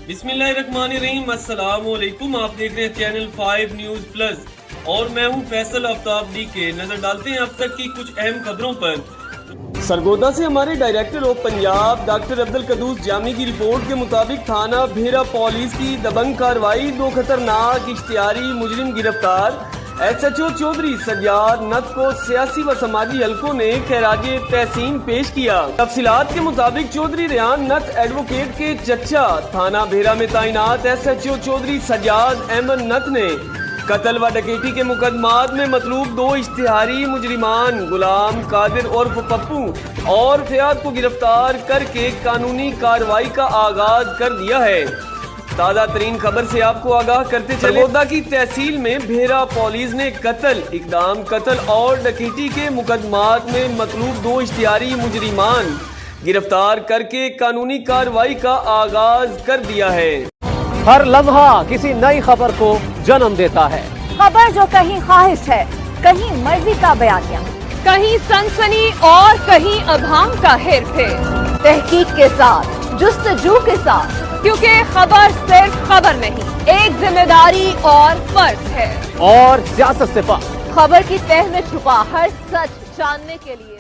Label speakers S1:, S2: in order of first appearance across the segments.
S1: बिस्मिल्लाहिर्रहमानिर्रहीम। अस्सलाम वालेकुम। आप देख रहे हैं चैनल 5 न्यूज़ प्लस और मैं हूं फैसल आफ्ताब डीके। नजर डालते हैं अब तक की कुछ अहम खबरों पर। सरगोदा से हमारे director of Punjab doctor Abdul Qudoos Jami की रिपोर्ट के मुताबिक थाना भेरा पुलिस की दबंग कार्रवाई, 2 खतरनाक इश्तिहारी मुजरिम गिरफ्तार। SHO चौधरी सज्जाद नत को सियासी व समाजी हलकों ने खैराजे तहसीन पेश किया। तफसीलात के मुताबिक चौधरी रेहान नत एडवोकेट के चचा थाना भेरा में तैनात SHO चौधरी सज्जाद अहमद नत ने कत्ल व डकैती के मुकदमात में मतलूब 2 इश्तिहारी मुजरिमान गुलाम कादिर उर्फ पप्पू और फयाद को गिरफ्तार करके कानूनी कार्रवाई का आगाज कर दिया है। ताज़ा तरीन खबर से आपको आगाह करते चले, सरगोदा की तहसील में भेरा पुलिस ने कत्ल और डकैती के मुकदमात में मतलूब 2 इश्तिहारी मुजरिमान गिरफ्तार करके कानूनी कार्रवाई का आगाज कर दिया है।
S2: हर लम्हा किसी नई खबर को जन्म देता है।
S3: खबर जो कहीं ख्वाहिश है, कहीं मर्जी का बयानिया,
S4: कहीं सनसनी और कहीं अभाम का हेर फेर,
S3: तहकीक के साथ, जुस्तजू के साथ,
S4: क्योंकि खबर सिर्फ खबर नहीं, एक जिम्मेदारी और फर्ज है।
S2: और सियासत से पार
S3: खबर की तह में छुपा हर सच जानने के लिए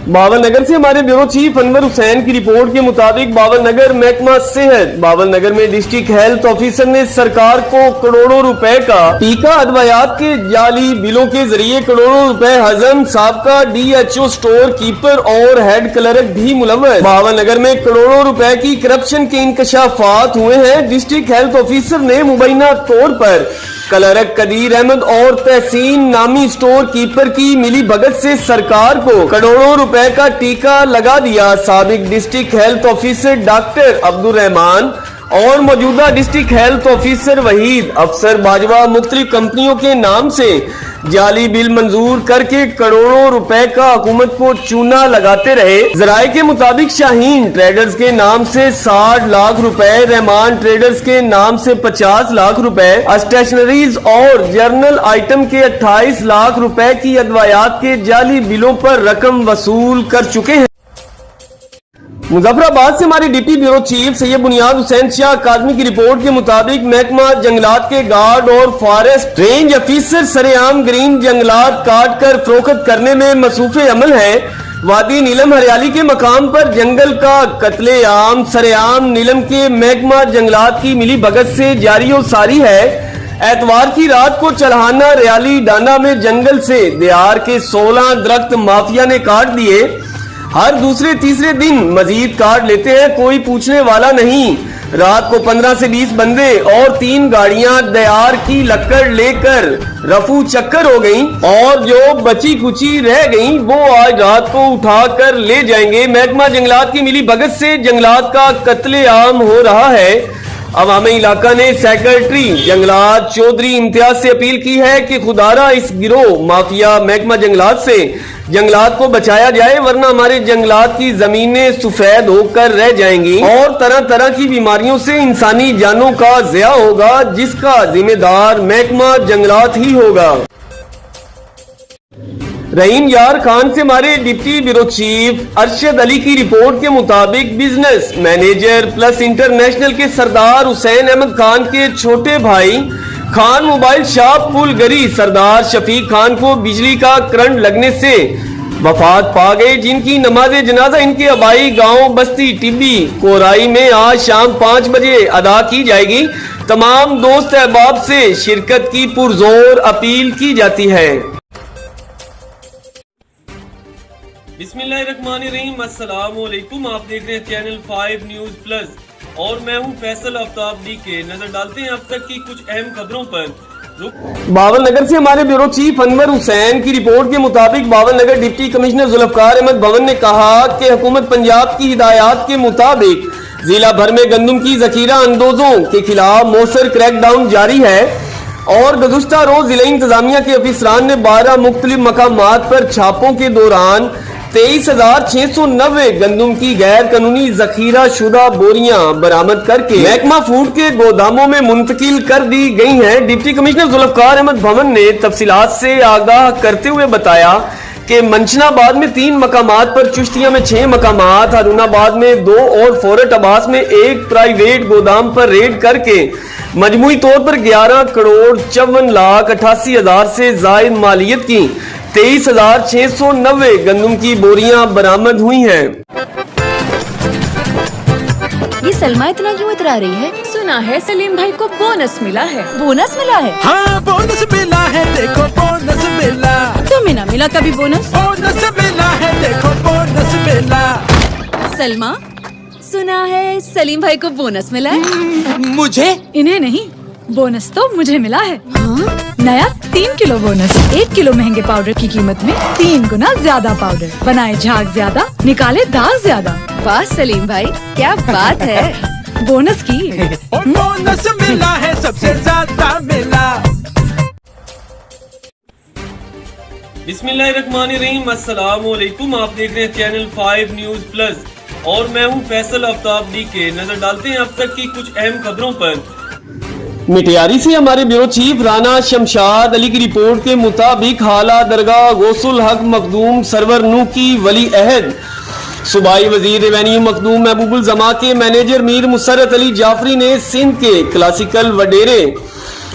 S1: बावल नगर से हमारे ब्यूरो चीफ अनवर हुसैन की रिपोर्ट के मुताबिक बावल नगर महकमा सेहत बावल नगर में डिस्ट्रिक्ट हेल्थ ऑफिसर ने सरकार को करोड़ों रुपए का टीका अदवायात के जाली बिलों के जरिए करोड़ों रुपए हजम। साबका DHO स्टोर कीपर और हेड क्लर्क भी मुलव्वस। बावल नगर में करोड़ों रुपए की करप्शन के इंकशाफात हुए हैं। डिस्ट्रिक्ट हेल्थ ऑफिसर ने मुबैना तौर पर क्लर्क कदीर अहमद और तहसीन नामी स्टोर कीपर की मिली भगत से सरकार को करोड़ों रुपए का टीका लगा दिया। साबिक district health officer doctor Abdul Rahman और मौजूदा डिस्ट्रिक्ट हेल्थ ऑफिसर वहीद अफसर बाजवा मुख्तलिफ कंपनियों के नाम से जाली बिल मंजूर करके करोड़ों रुपए का हुकूमत को चूना लगाते रहे। जराये के मुताबिक शाहीन ट्रेडर्स के नाम से 60 लाख रुपए, रहमान ट्रेडर्स के नाम से 50 लाख रुपए, स्टेशनरीज और जर्नल आइटम के 28 लाख रुपए की अदवायात के जाली बिलों पर रकम वसूल कर चुके हैं। मुजफ्फराबाद से हमारे डिप्टी ब्यूरो चीफ सैयद बुनियाद हुसैन शाह अकादमी की रिपोर्ट के मुताबिक महकमा जंगलात के गार्ड और फॉरेस्ट रेंज ऑफिसर सरेआम ग्रीन जंगलात काट कर फरोख्त करने में मसरूफ़े अमल है। वादी नीलम हरियाली के मकाम पर जंगल का कत्ले आम सरेआम नीलम के महकमा जंगलात की मिली भगत से जारी और सारी है। एतवार की रात को चढ़ाना रियाली डांडा में जंगल से देहार के 16 दरख्त माफिया ने काट दिए। हर दूसरे तीसरे दिन मजीद काट लेते हैं, कोई पूछने वाला नहीं। रात को 15 से 20 बंदे और 3 गाड़ियां दयार की लकड़ लेकर रफू चक्कर हो गईं और जो बची कुची रह गईं वो आज रात को उठा कर ले जाएंगे। महकमा जंगलात की मिली भगत से जंगलात का कत्ले आम हो रहा है। अवामी इलाका ने सेक्रेटरी जंगलात चौधरी इम्तियाज से अपील की है कि खुदारा इस गिरोह माफिया महकमा जंगलात से जंगलात को बचाया जाए, वरना हमारे जंगलात की जमीनें सफेद होकर रह जाएंगी और तरह तरह की बीमारियों से इंसानी जानों का ज़िया होगा, जिसका जिम्मेदार महकमा जंगलात ही होगा। रहीम यार खान से हमारे deputy bureau chief Arshad Ali की रिपोर्ट के मुताबिक बिजनेस मैनेजर प्लस इंटरनेशनल के सरदार हुसैन अहमद खान के छोटे भाई खान मोबाइल शॉप पुलगरी सरदार शफीक खान को बिजली का करंट लगने से वफात पा गए, जिनकी नमाज जनाजा इनके आबाई गांव बस्ती टिब्बी कोराई में आज शाम 5 बजे अदा की जाएगी। तमाम दोस्त अहबाब से शिरकत की पुरजोर अपील की जाती है। बिस्मिल्लाहिर्रहमानिर्रहीम। अस्सलाम वालेकुम। आप देख रहे हैं चैनल 5 न्यूज़ प्लस और मैं हूं फैसल आफ्ताब डीके। नजर डालते हैं अब तक की कुछ अहम खबरों पर। बावल नगर से हमारे ब्यूरो चीफ अनवर हुसैन की रिपोर्ट के मुताबिक बावल नगर डिप्टी कमिश्नर जुल्फकार अहमद भवन ने कहा कि हुकूमत पंजाब की हिदायत के मुताबिक जिला भर में गंदम की जखीरा अंदोजों के खिलाफ मौसर क्रैकडाउन जारी है और गुज़श्ता रोज जिला इंतजामिया के अफसरान ने 12 मुख्तलिफ मकामात पर छापों के दौरान 23,690 गंदम की गैर कानूनी जखीरा शुदा बोरियां बरामद करके महकमा फूड के गोदामों में मुंतकिल कर दी गई हैं। डिप्टी कमिश्नर जुल्फकार अहमद भवन ने तफसीलात से आगाह करते हुए बताया کہ منشناباد میں 3 مقامات پر، چشتیہ میں 6 مقامات، ہارون آباد میں 2 اور فورٹ عباس میں 1 پرائیویٹ گودام پر ریڈ کر کے مجموعی طور پر 11,54,88,000 سے زائد مالیت کی 23,690 گندم کی بوریاں برآمد ہوئی ہیں۔
S3: یہ سلمہ اتنا کیوں اترا رہی ہے؟
S4: سنا ہے سلیم بھائی کو بونس ملا ہے۔
S3: بونس ملا ہے؟
S5: ہاں بونس ملا ہے، دیکھو بونس ملا،
S3: تمہیں نہ ملا کبھی بونس؟
S5: بونس ملا ہے، دیکھو بونس ملا۔
S3: سلمہ، سنا ہے سلیم بھائی کو بونس ملا ہے؟
S5: مجھے
S6: انہیں نہیں، بونس تو مجھے ملا ہے۔ نیا 3 کلو بونس، 1 کلو مہنگے پاؤڈر کی قیمت میں 3 گنا زیادہ پاؤڈر، بنائے جھاگ زیادہ، نکالے داغ زیادہ۔
S3: واہ سلیم بھائی، کیا بات ہے!
S6: بونس کی
S5: بونس ملا ہے، سب سے زیادہ ملا۔
S1: بسم اللہ الرحمن الرحیم، السلام علیکم، آپ دیکھ رہے ہیں چینل 5 نیوز پلس اور میں ہوں فیصل آفتاب ڈی کے۔ نظر ڈالتے ہیں اب تک کی کچھ اہم خبروں پر۔ مٹیاری سے ہمارے بیورو چیف رانا شمشاد علی کی رپورٹ کے مطابق حالہ درگاہ غوث الحق مخدوم سرور نو کی ولی عہد صوبائی وزیر ریونیو مخدوم محبوب الزما کے مینیجر میر مسرت علی جعفری نے سندھ کے classical وڈیرے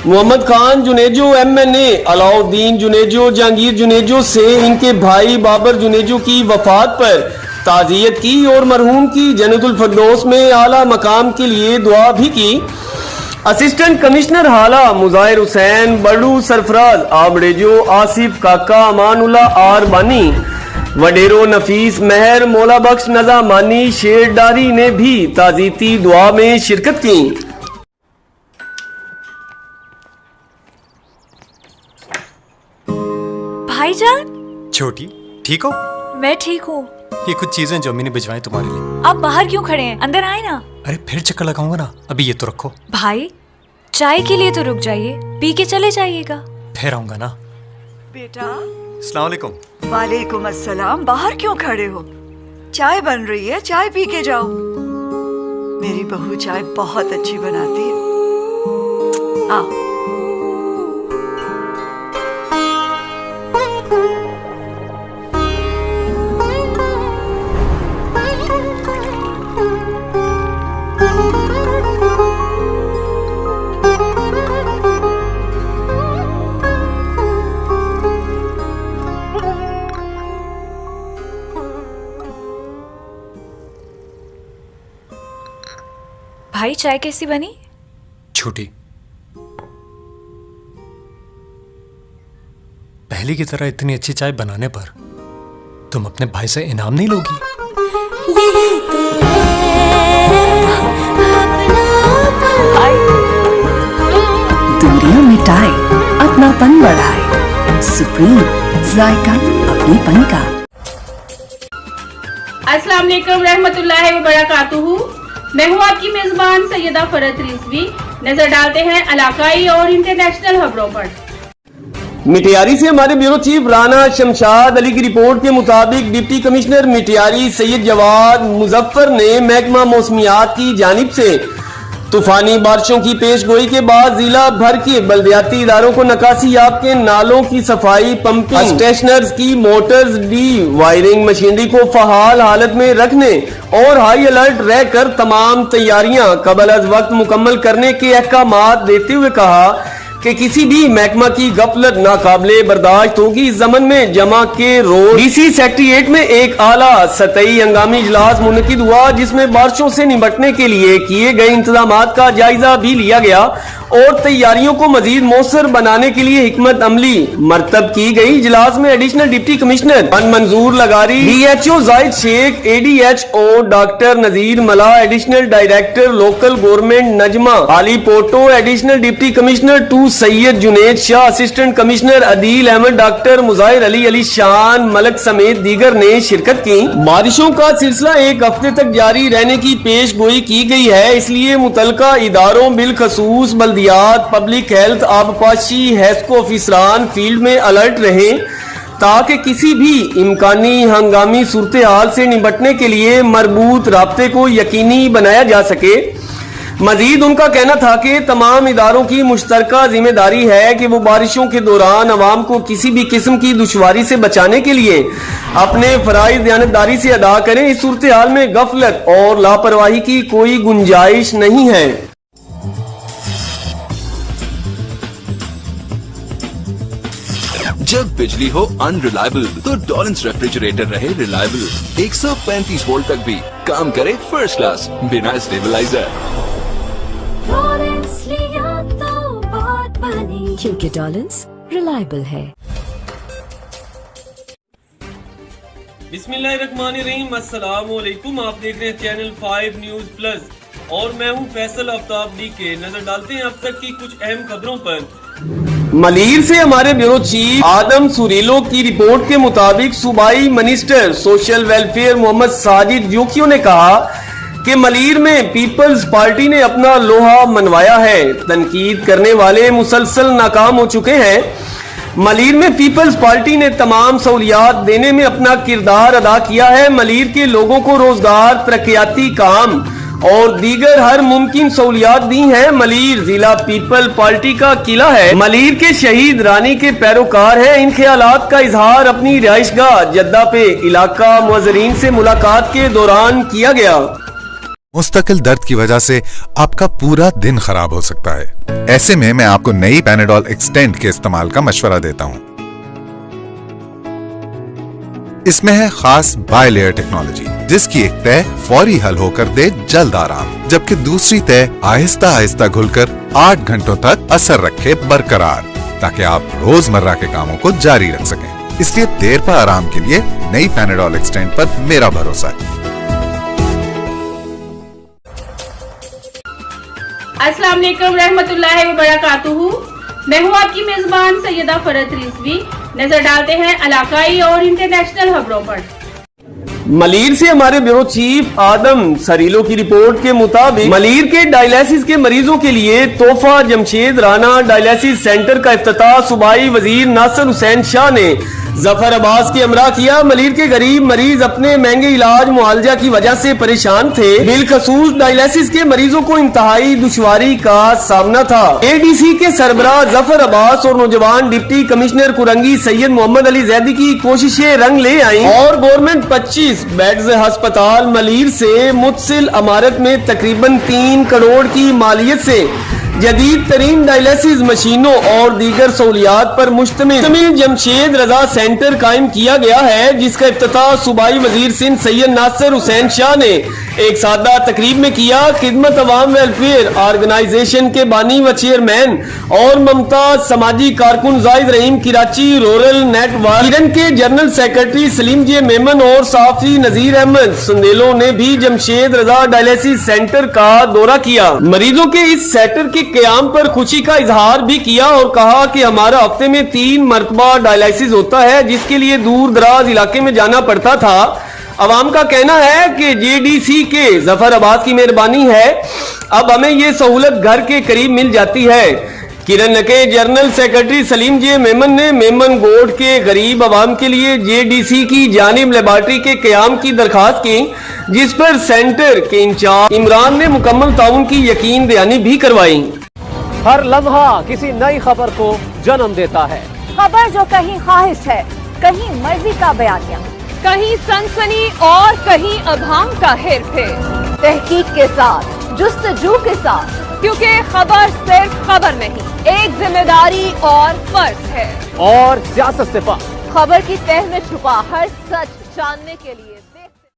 S1: Muhammad Khan Junejo M N اے، علاؤ الدین جنیجو، جہانگیر جنیجو سے ان کے بھائی بابر جنیجو کی وفات پر تعزیت کی اور مرحوم کی جنت الفردوس میں اعلیٰ مقام کے لیے دعا بھی کی۔ Assistant commissioner حالہ Mazahir Hussain, بڑو Sarfaraz, آبڑیجو، Asif Kaka, Aman Ullah are بانی، وڈیرو نفیس مہر، مولا بخش نظامانی، شیر ڈاری نے بھی تعزیتی دعا میں شرکت کی۔
S6: بھائی جان،
S7: چھوٹی ٹھیک ہو؟
S6: میں ٹھیک ہوں۔
S7: یہ کچھ چیزیں جو امی نے بھجوائی تمہارے لیے۔
S6: آپ باہر کیوں کھڑے ہیں؟ اندر آئے نا۔
S7: ارے پھر چکر لگاؤں گا نا، ابھی یہ تو رکھو۔
S6: بھائی چائے کے لیے تو رک جائیے، پی کے چلے جائیے گا۔
S7: پھر آؤں گا نا۔
S8: بیٹا
S7: السلام علیکم۔
S8: وعلیکم السلام، باہر کیوں کھڑے ہو؟ چائے بن رہی ہے، چائے پی کے جاؤ۔ میری بہو چائے بہت اچھی بناتی ہے۔ آؤ۔
S6: بھائی چائے کیسی بنی؟
S7: چھوٹی پہلی کی طرح اتنی اچھی چائے بنانے پر تم اپنے بھائی سے انعام نہیں لوگی؟
S9: دوریاں مٹائے، اپنا پن بڑھائے، سپریم ذائقہ اپنے پن کا۔
S10: السلام علیکم رحمۃ اللہ وبرکاتہ، میں ہوں آپ کی میزبان سیدہ فرت رضوی۔ نظر ڈالتے ہیں علاقائی اور انٹرنیشنل خبروں پر۔
S1: مٹیاری سے ہمارے بیورو چیف رانا شمشاد علی کی رپورٹ کے مطابق ڈپٹی کمشنر مٹیاری سید جواد مظفر نے محکمہ موسمیات کی جانب سے طوفانی بارشوں کی پیش گوئی کے بعد ضلع بھر کے بلدیاتی اداروں کو نکاسی یاب کے نالوں کی صفائی، پمپنگ اسٹیشنرز کی موٹرز، ڈی وائرنگ مشینری کو فعال حالت میں رکھنے اور ہائی الرٹ رہ کر تمام تیاریاں قبل از وقت مکمل کرنے کے احکامات دیتے ہوئے کہا کہ کسی بھی محکمہ کی غفلت ناقابل برداشت ہوگی۔ اس ضمن میں جمع کے روز ڈی سی سیکریٹریٹ میں ایک اعلیٰ سطحی ہنگامی اجلاس منعقد ہوا، جس میں بارشوں سے نمٹنے کے لیے کیے گئے انتظامات کا جائزہ بھی لیا گیا اور تیاریوں کو مزید مؤثر بنانے کے لیے حکمت عملی مرتب کی گئی۔ اجلاس میں ایڈیشنل ڈپٹی کمشنر منظور لغاری، D H O Zahid Shaikh, A D H O doctor Nazir Mulla, additional director local government Najma Ali Potu, additional deputy commissioner 2 Syed Junaid Shah, assistant commissioner Adeel Ahmed, doctor Mazahir Ali Shan Malik سمیت دیگر نے شرکت کی۔ بارشوں کا سلسلہ ایک ہفتے تک جاری رہنے کی پیش گوئی کی گئی ہے، اس لیے متعلقہ اداروں بالخصوص بلدیات، پبلک ہیلتھ، آبپاشی، ہیسکو افسران فیلڈ میں الرٹ رہیں تاکہ کسی بھی امکانی ہنگامی صورتحال سے نمٹنے کے لیے مربوط رابطے کو یقینی بنایا جا سکے۔ मजीद उनका कहना था कि तमाम इदारों की मुश्तरका जिम्मेदारी है कि वो बारिशों के दौरान अवाम को किसी भी किस्म की दुश्वारी से बचाने के लिए अपने फराइज दयानतदारी से अदा करें। इस सूरत हाल में गफलत और लापरवाही की कोई गुंजाइश नहीं है।
S11: जब बिजली हो अनरिलायबल तो डॉलेंस रेफ्रिजरेटर रहे रिलायबल। 135 वोल्ट तक भी काम करे फर्स्ट क्लास बिना स्टेबलाइजर।
S9: क्योंकि डॉलेंस रिलायबल है।
S1: बिस्मिल्लाहिर्रहमानिर्रहीम, अस्सलाम वालेकुम। आप देख रहे हैं चैनल 5 न्यूज प्लस और मैं हूं फैसल आफ्ताब डीके। नजर डालते हैं अब तक की कुछ अहम खबरों पर। मलीर से हमारे ब्यूरो चीफ आदम सुरीलो की रिपोर्ट के मुताबिक सूबाई minister social welfare Mohammad Sajid Jokhio ने कहा कि मलीर में पीपल्स पार्टी ने अपना लोहा मनवाया है। तनकीद करने वाले मुसलसल नाकाम हो चुके हैं। मलीर में पीपल्स पार्टी ने तमाम सहूलियात देने में अपना किरदार अदा किया है। मलीर के लोगों को रोजगार, तरक्याती काम और दीगर हर मुमकिन सहूलियात दी हैं। मलीर जिला पीपल पार्टी का किला है। मलीर के शहीद रानी के पैरोकार हैं। इन ख्यालात का इजहार अपनी रिहाइशगाह जद्दा पे इलाका मुअज्जरीन से मुलाकात के दौरान किया गया।
S12: मुस्तकिल दर्द की वजह से आपका पूरा दिन खराब हो सकता है। ऐसे में मैं आपको नई पैनाडोल एक्सटेंड के इस्तेमाल का मशवरा देता हूं। इसमें है खास बाय लेयर टेक्नोलॉजी, जिसकी एक तह फौरी हल होकर दे जल्द आराम, जबकि दूसरी तह आहिस्ता आहिस्ता घुलकर 8 घंटों तक असर रखे बरकरार, ताकि आप रोजमर्रा के कामों को जारी रख सकें। इसलिए देर पर आराम के लिए नई पैनाडोल एक्सटेंड पर मेरा भरोसा है।
S10: अस्सलाम वालेकुम रहमतुल्लाहि व बरकातुहू। मैं हूँ आपकी मेजबान सैयदा फरत रिजवी। नजर डालते हैं इलाकाई और इंटरनेशनल खबरों पर।
S1: मलीर से हमारे ब्यूरो चीफ आदम सरीलो की रिपोर्ट के मुताबिक मलीर के डायलिसिस के मरीजों के लिए तोहफा जमशेद राना डायलिसिस सेंटर का इफ्तिताह सूबाई वजीर नासिर हुसैन शाह ने जफर अब्बास के हमरा किया। मलीर के गरीब मरीज अपने महंगे इलाज मुआलजा की वजह से परेशान थे। बिलखसूस डायलिसिस के मरीजों को इंतहाई दुश्वारी का सामना था। एडीसी के सरबराह जफर अब्बास और नौजवान डिप्टी कमिश्नर कुरंगी सैयद मोहम्मद अली जैदी की कोशिशें रंग ले आई और गवर्नमेंट 25 बेड्स अस्पताल मलीर से मुतसिल इमारत में तकरीबन 3 करोड़ की मालियत से जदीद तरीन डायलिसिस मशीनों और दीगर सहूलियात पर मुश्तमिल जमशेद रजा सेंटर कायम किया गया है, जिसका इफ्तिताह सूबाई वजीर सिंध सैयद नासिर हुसैन शाह ने एक सादा तकरीब में किया। खिदमत अवाम वेलफेयर ऑर्गेनाइजेशन के बानी व चेयरमैन और मुमताज समाजी कारकुन जाहिद रहीम कराची रूरल नेटवर्क किरण के जनरल सेक्रेटरी सलीम जे मेमन और साफी नजीर अहमद संदेलों ने भी जमशेद रजा डायलिसिस सेंटर का दौरा किया। मरीजों के इस सेंटर के क़याम पर खुशी का इजहार भी किया और कहा कि हमारा हफ्ते में 3 मरतबा डायलिसिस होता है, जिसके लिए दूर दराज इलाके में जाना पड़ता था। अवाम का कहना है कि जेडीसी के जफर अब्बास की मेहरबानी है, अब हमें ये सहूलत घर के करीब मिल जाती है। किरण के जनरल सेक्रेटरी सलीम जे मेमन ने मेमन गोड के गरीब अवाम के लिए जेडीसी की जानिब लेबॉर्ट्री के क़याम की दरखास्त की, जिस पर सेंटर के इंचार्ज इमरान ने मुकम्मल ताउन की यकीन दहानी भी करवाई।
S2: हर लम्हा किसी नई खबर को जन्म देता है।
S4: खबर जो कहीं ख्वाहिश है, कहीं मर्जी का बयानिया, कहीं सनसनी और कहीं अभांग का हेर फेर, तहकीक के साथ, जुस्तजू के साथ, क्योंकि खबर सिर्फ खबर नहीं, एक जिम्मेदारी और फर्ज है।
S2: और सियासत से पार
S4: खबर की तह में छुपा हर सच जानने के लिए